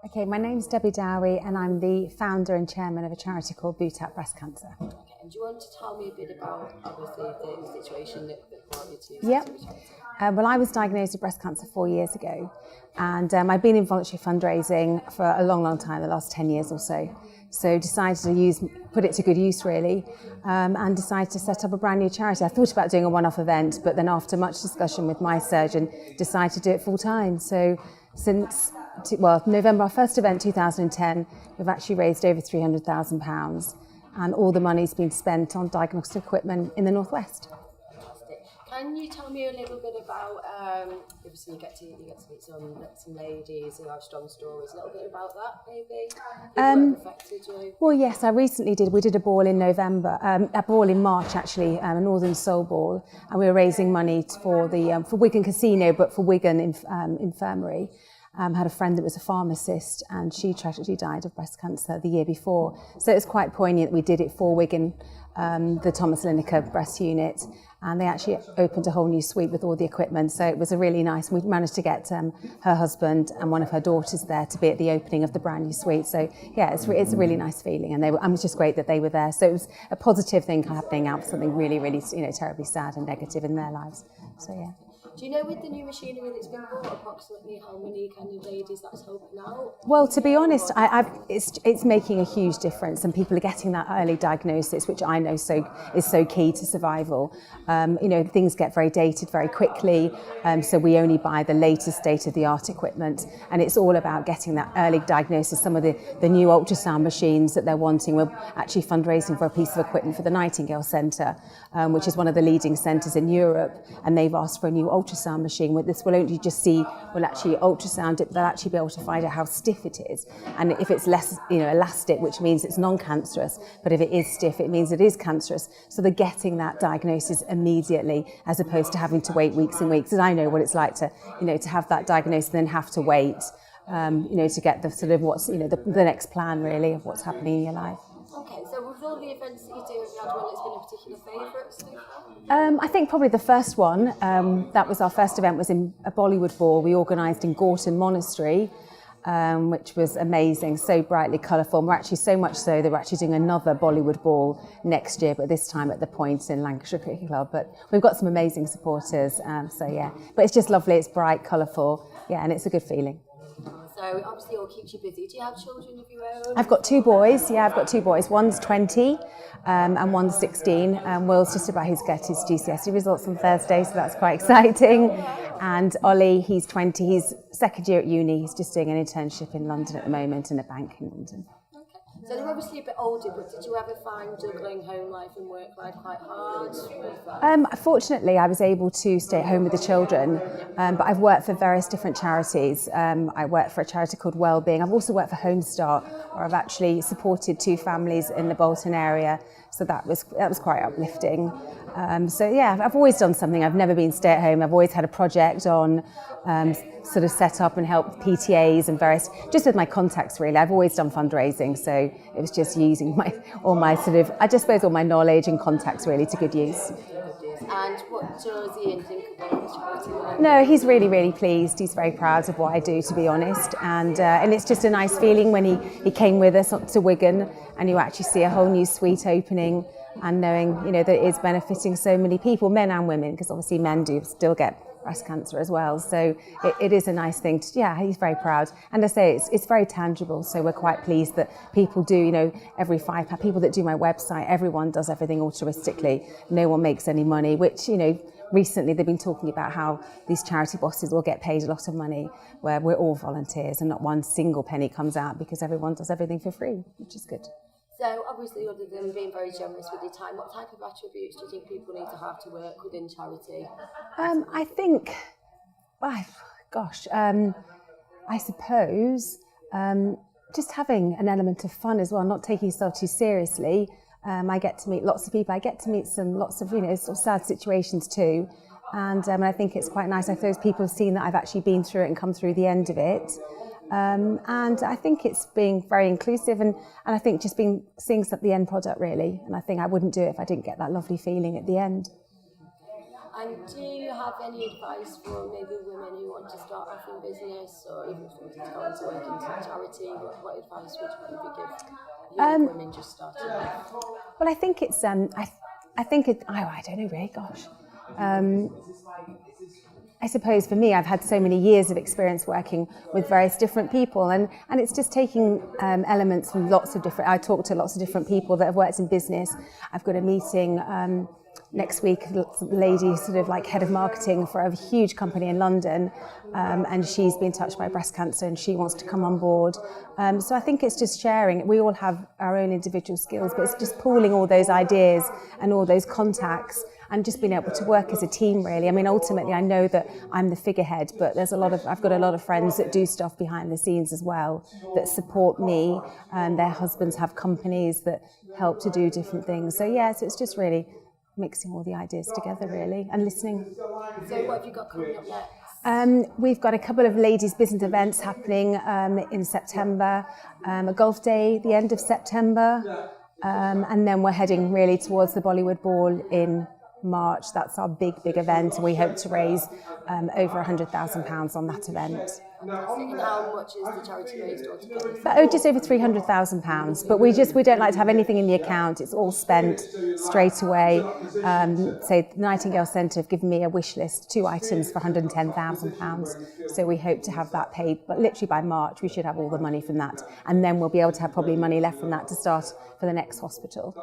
Okay, my name's Debbie Dowie and I'm the founder and chairman of a charity called Boot Out Breast Cancer. Okay, and do you want to tell me a bit about, obviously, the situation that brought you to Yep. the charity? Well, I was diagnosed with breast cancer 4 years ago, and I've been in voluntary fundraising for a long, long time, the last 10 years or so. So decided to put it to good use really, and decided to set up a brand new charity. I thought about doing a one-off event, but then after much discussion with my surgeon, decided to do it full time. So since November, our first event, 2010, we've actually raised over £300,000, and all the money's been spent on diagnostic equipment in the Northwest. Fantastic. Can you tell me a little bit about, obviously you get to meet some ladies who have strong stories, a little bit about that maybe? What affected you? Well, yes, we did a ball in November, a ball in March actually, a Northern Soul Ball, and we were raising money for Wigan Casino, but for Wigan Infirmary. Had a friend that was a pharmacist and she tragically died of breast cancer the year before. So it was quite poignant. We did it for Wigan, the Thomas Lineker breast unit, and they actually opened a whole new suite with all the equipment. So it was a really nice, we managed to get her husband and one of her daughters there to be at the opening of the brand new suite. So yeah, it's a really nice feeling, and it was just great that they were there. So it was a positive thing happening out of something really, really, terribly sad and negative in their lives. So yeah. Do you know, with the new machinery that's been bought, approximately how many kind of ladies that's helping out? Well, to be honest, it's making a huge difference, and people are getting that early diagnosis, which I know is so key to survival. Things get very dated very quickly, so we only buy the latest state-of-the-art equipment, and it's all about getting that early diagnosis. Some of the new ultrasound machines that they're wanting, we're actually fundraising for a piece of equipment for the Nightingale Centre, which is one of the leading centres in Europe, and they've asked for a new ultrasound machine. With this, we'll actually ultrasound it, they'll actually be able to find out how stiff it is, and if it's less elastic, which means it's non-cancerous, but if it is stiff, it means it is cancerous. So they're getting that diagnosis immediately, as opposed to having to wait weeks and weeks. And I know what it's like to have that diagnosis and then have to wait to get the sort of the next plan really of what's happening in your life. Okay, so with all the events that you do, have you had one that's been a particular favourite so far? I think probably the first one, that was our first event, was in a Bollywood ball we organised in Gorton Monastery, which was amazing, so brightly colourful. And we're actually so much so that we're actually doing another Bollywood ball next year, but this time at the Point in Lancashire Cricket Club. But we've got some amazing supporters, so yeah. But it's just lovely, it's bright, colourful, yeah, and it's a good feeling. So obviously it all keeps you busy. Do you have children of your own? I've got two boys, One's 20 and one's 16. Will's just about to get his GCSE results on Thursday, so that's quite exciting. And Ollie, he's 20, he's second year at uni. He's just doing an internship in London at the moment in a bank in London. So they're obviously a bit older, but did you ever find juggling home life and work life quite hard? Fortunately, I was able to stay at home with the children, but I've worked for various different charities. I worked for a charity called Wellbeing. I've also worked for Home Start, where I've actually supported 2 families in the Bolton area, so that was quite uplifting. So yeah, I've always done something. I've never been stay at home. I've always had a project on, sort of set up and help PTAs and various, just with my contacts really. I've always done fundraising, so it was just using all my knowledge and contacts really to good use. And what does Ian think about the charity? No, he's really, really pleased. He's very proud of what I do, to be honest. And it's just a nice feeling when he came with us up to Wigan, and you actually see a whole new suite opening, and knowing that it is benefiting so many people, men and women, because obviously men do still get breast cancer as well. So it is a nice thing. He's very proud. And I say it's very tangible. So we're quite pleased that people do, every £5, people that do my website, everyone does everything altruistically. No one makes any money, which, recently they've been talking about how these charity bosses will get paid a lot of money, where we're all volunteers and not one single penny comes out, because everyone does everything for free, which is good. So obviously, other than being very generous with your time, what type of attributes do you think people need to have to work within charity? I think, I suppose just having an element of fun as well, not taking yourself too seriously. I get to meet lots of people. I get to meet lots of sort of sad situations too, and I think it's quite nice. I suppose people have seen that I've actually been through it and come through the end of it. And I think it's being very inclusive, and I think just seeing the end product really. And I think I wouldn't do it if I didn't get that lovely feeling at the end. And do you have any advice for maybe women who want to start off in business, or even if they want to work into charity? What advice would you maybe give young women just starting off? Well, I think it's I think it. Oh, I don't know, really. Gosh. I suppose for me, I've had so many years of experience working with various different people, and it's just taking elements from lots of different. I talk to lots of different people that have worked in business. I've got a meeting next week, a lady sort of like head of marketing for a huge company in London, and she's been touched by breast cancer and she wants to come on board. So I think it's just sharing. We all have our own individual skills, but it's just pooling all those ideas and all those contacts and just being able to work as a team, really. I mean, ultimately, I know that I'm the figurehead, but I've got a lot of friends that do stuff behind the scenes as well, that support me, and their husbands have companies that help to do different things. So yeah, so it's just really mixing all the ideas together, really, and listening. So what have you got coming up next? We've got a couple of ladies' business events happening in September, a golf day at the end of September, and then we're heading really towards the Bollywood Ball in March. That's our big event. We hope to raise over £100,000 on that event. And how much is the charity raised altogether? But, just over £300,000. But we don't like to have anything in the account. It's all spent straight away. So the Nightingale Centre have given me a wish list, 2 items for £110,000. So we hope to have that paid. But literally by March, we should have all the money from that. And then we'll be able to have probably money left from that to start for the next hospital.